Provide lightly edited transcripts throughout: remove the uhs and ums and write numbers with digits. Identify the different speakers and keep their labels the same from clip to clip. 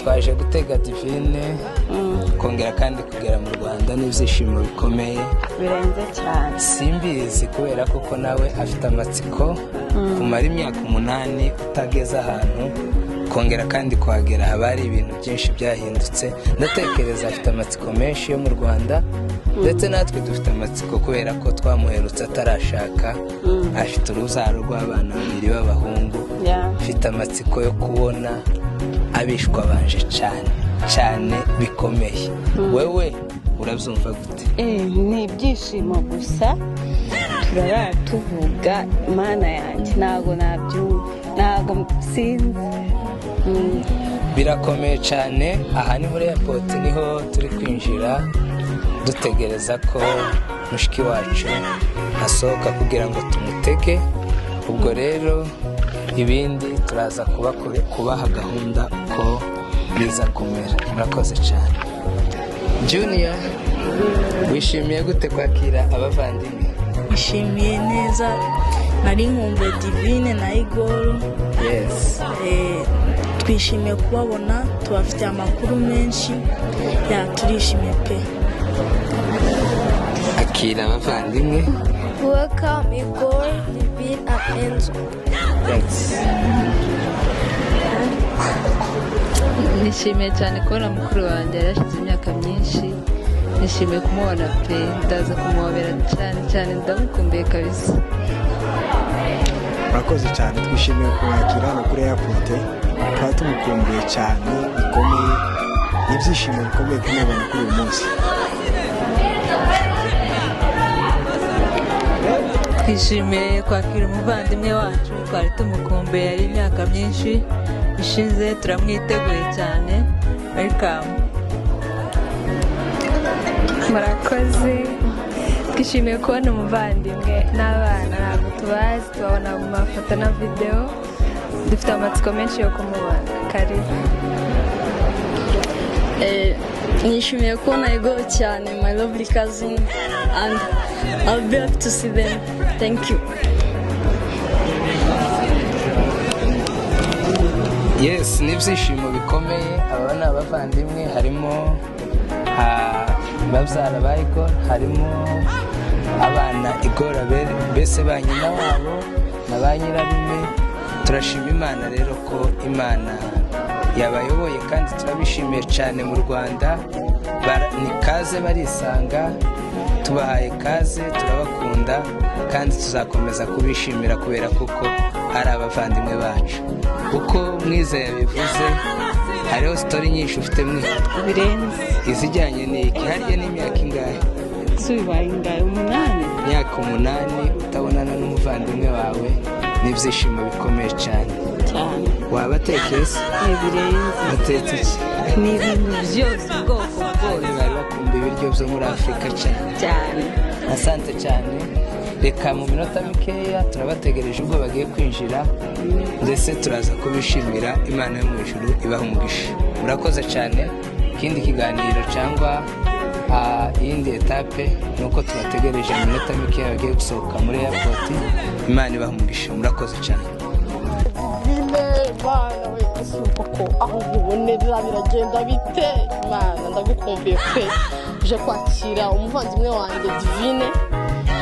Speaker 1: twaje gutega Divine kongera kandi kugera mu Rwanda n'ibyishimo bikomeye
Speaker 2: birenze cyane.
Speaker 1: Simbizi kubera kuko nawe afite amatsiko kumara imyaka 8 utageze ahantu kongera kandi kuhagera haba hari ibintu byinshi byahindutse. Ndatekereza afite amatsiko menshi yo mu Rwanda ndetse natwe dufite amatsiko kubera ko twamuherutse atarashaka. Afite urubyaro rw'abana 2 b'abahungu. Afite amatsiko yo kubona abishwa banje cyane bikomeye. Wewe urabyumva gute?
Speaker 2: Ni ibyishimo gusa turara tuvuga Imana yanjye ntago nabyumva, ntago sinzi.
Speaker 1: Birakomeye cyane. Aha ni muri airport niho turi kwinjira dutegereza ko mushiki wacu asohoka kugira ngo tumutege. Ubwo rero ibindi turaza kubaha gahunda uko biza kumera. Murakoze cyane. Junior, wishimiye gute kwakira abavandimwe?
Speaker 3: Nishimiye neza, nari nkumbuye Divine na Igor.
Speaker 1: Yes.
Speaker 3: Twishimiye kubabona, tubafite amakuru menshi, turishimiye pe.
Speaker 1: Akira abavandimwe.
Speaker 4: Welcome Igor, Divine and Enzo.
Speaker 1: Thanks.
Speaker 5: Nishimiye cyane kubona mukuru wanjye yarashize imyaka myinshi. Nishimiye kumubona pe, ndaza kumuhobera cyane ndamukumbuye kabisa.
Speaker 6: Murakoze cyane, twishimiye kumwakira no kuri airport. Twari tumukumbuye cyane bikomeye, ibyishimo bikomeye kumubona kuri uyu munsi.
Speaker 5: Twishimiye kwakira umuvandimwe wacu, twari tumukumbuye yari imyaka myinshi ishize, turamwiteguye cyane. Welcome.
Speaker 4: Murakoze. Twishimiye kubona umuvandimwe n'abana, ntabwo tubazi, tubabona mu mafoto na video. Dufite amatsiko menshi yo kumubona. Karibu.
Speaker 3: Nishimiye kubona Igor cyane, my lovely cousin, and I'll be happy to see them. Thank you.
Speaker 1: Yes, n'ibyishimo bikomeye. Aba ni abavandimwe, harimo babyara ba Igor, harimo abana Igor bese ba nyina wabo na ba nyirarume. Turashima Imana rero ko Imana yabayoboye kandi turabishimiye cyane. Mu Rwanda ni kaze barisanga, tubahaye kaze, turabakunda kandi tuzakomeza kubishimira kubera kuko ari abavandimwe bacu. Uko Mwizeye bivuze, hariho story nyinshi ufite
Speaker 2: Birenze.
Speaker 1: izijyanye n'iki? Hariya n'imyaka ingahe?
Speaker 2: Subibaye ingahe? 8.
Speaker 1: Imyaka 8 utabonana n'umuvandimwe wawe, n'ibyishimo bikomeye cyane. Waba atekeza?
Speaker 2: Birenze.
Speaker 1: Batetse iki?
Speaker 2: Ni ibintu byose ubwoko bwose.
Speaker 1: Bari bakunda ibiryo byo muri Afurika cyane. Asante cyane. Reka mu minota mikeya turabategereje ubwo bagiye kwinjira, ndetse turaza kubishimira. Imana yo mu ijuru ibaha umugisha. Murakoze cyane. Ikindi kiganiro cyangwa iyindi etape nuko tubategereje mu minota mikeya bagiye gusohoka muri airport. Imana ibaha umugisha. Murakoze cyane.
Speaker 7: Bana we asuko ko aho ubonera biragenda bite? Imana ndagukumbuye pe. Je kwakira umuvandimwe wanjye Divine,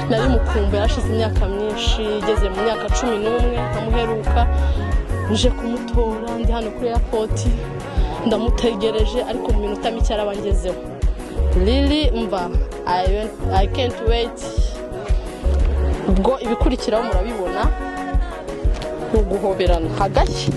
Speaker 7: nari mukumbuye yarashize imyaka myinshi, igeze mu myaka 11 ntamuheruka. Nje kumutora, ndi hano kuri airport, ndamutegereje ariko mu minota mike arabangezeho. Really mva I can't wait. Ubwo ibikurikiraho murabibona, uguhoberana hagashya.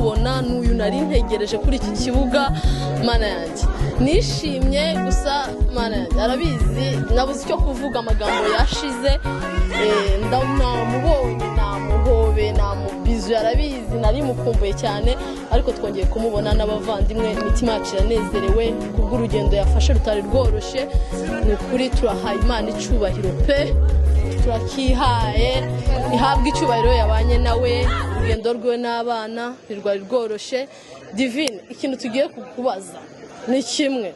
Speaker 7: kumubona n'uyu nari ntegereje kuri iki kibuga mana yanjye nishimye gusa mana yanjye arabizi nabuze icyo kuvuga amagambo yashize namubonye namuhobe namubizu yarabizi nari mukumbuye cyane ariko twongeye kumubona n'abavandimwe imitima yacu iranezerewe kubw'urugendo yafashe rutari rworoshye ni ukuri turahaye Imana icyubahiro pe turakihaye ihabwa icyubahiro yabanye nawe urugendo rwe n'abana ntirwari rworoshye Divine ikintu tugiye kukubaza ni kimwe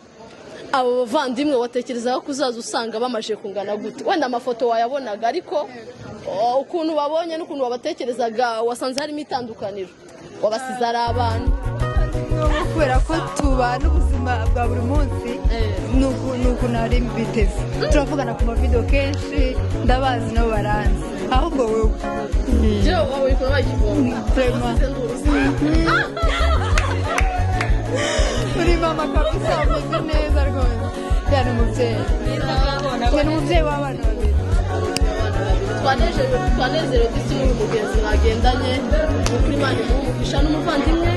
Speaker 7: abo bavandimwe watekerezaho kuzaza usanga bamaje kungana gute wenda amafoto wayabonaga ariko ukuntu babonye n'ukuntu wabatekerezaga wasanze harimo itandukaniro wabasize ari abana
Speaker 8: kubera ko tubana ubuzima bwa buri munsi nuko nari mbiteze turavugana ku mavidewo kenshi ndabazi nabo baranzi ahubwo wowe
Speaker 7: wowe ukuntu bagikunda
Speaker 8: uri mama kabisa umeze neza rwose cyane umubyeyi ni umubyeyi w'abana babiri
Speaker 7: twanezerewe disi n'uyu mugenzi mwagendanye kuri Imana imumugisha n'umuvandimwe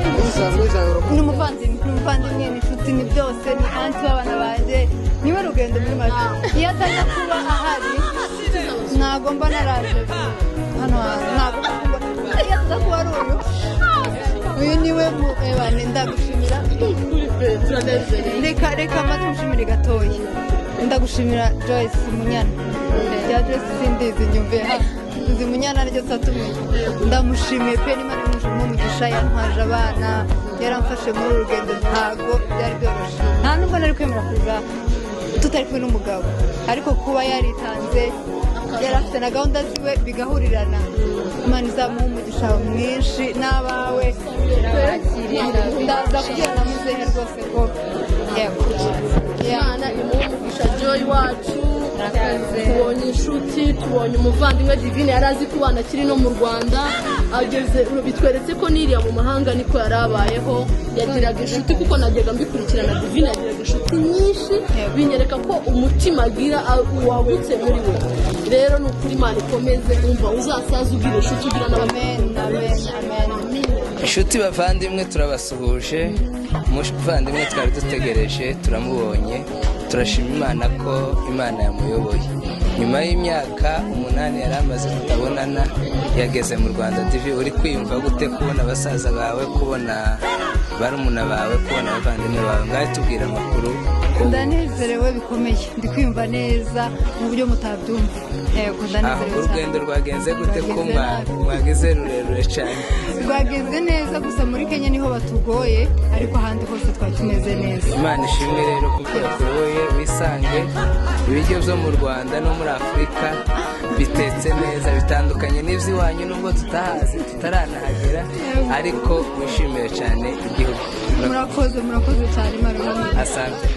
Speaker 8: ni inshuti ni byose ni anti w'abana banjye niwe rugendo muri make iyo ataza kuba ahari ntabwo mba naraje hano ntabwo iyo ataza kuba ari uyu niwe mubane ndagushimira reka maze mushimire gatoya ndagushimira Joyce Munyana ya Joyce sindizi nyumve uzi Munyana ryo satumwe ndamushimiye pe n'Imana imujemo umugisha yantwaje abana yaramfashe muri uru rugendo ntago byari byoroshye nta nubwo nari kwemera kuza tutari kumwe n'umugabo ariko kuba yaritanze yari afite na gahunda ziwe bigahurirana Imana izamuha umugisha mwinshi n'abawe ndaza kugira na muzehe rwose ko
Speaker 7: Imana imuha umugisha Joy wacu tubonye inshuti tubonye umuvandimwe Divine yari azi kubana akiri no mu Rwanda ageze bitweretse ko n'iriya mu mahanga niko yari abayeho yagiraga inshuti kuko najyaga mbikurikirana Divine yagiraga inshuti nyinshi binyereka ko umutima agira wagutse muri we rero ni ukuri Imana ikomeze umva uzasaza ugira inshuti ugira n'abavandimwe
Speaker 1: inshuti bavandimwe turabasuhuje umuvandimwe twari dutegereje turamubonye turashima Imana ko Imana yamuyoboye nyuma y'imyaka 8 yari amaze tutabonana yageze mu Rwanda TV uri kwiyumva gute kubona abasaza bawe kubona barumuna bawe kubona abavandimwe bawe ngaho tubwira amakuru
Speaker 8: ndanezerewe bikomeye ndi kwiyumva neza mu buryo mutabyumva yego ndanezerewe
Speaker 1: urugendo rwagenze gute ko mwageze rurerure cyane
Speaker 8: rwagenze neza gusa muri Kenya niho batugoye ariko ahandi hose twari tumeze neza
Speaker 1: Imana ishimwe rero kuko yakuyoboye wisange ibiryo byo mu Rwanda no muri Afurika bitetse neza bitandukanye n'iby'iwanyu nubwo tutahazi tutaranahagera ariko wishimiye cyane igihugu
Speaker 8: murakoze cyane Imana
Speaker 1: asante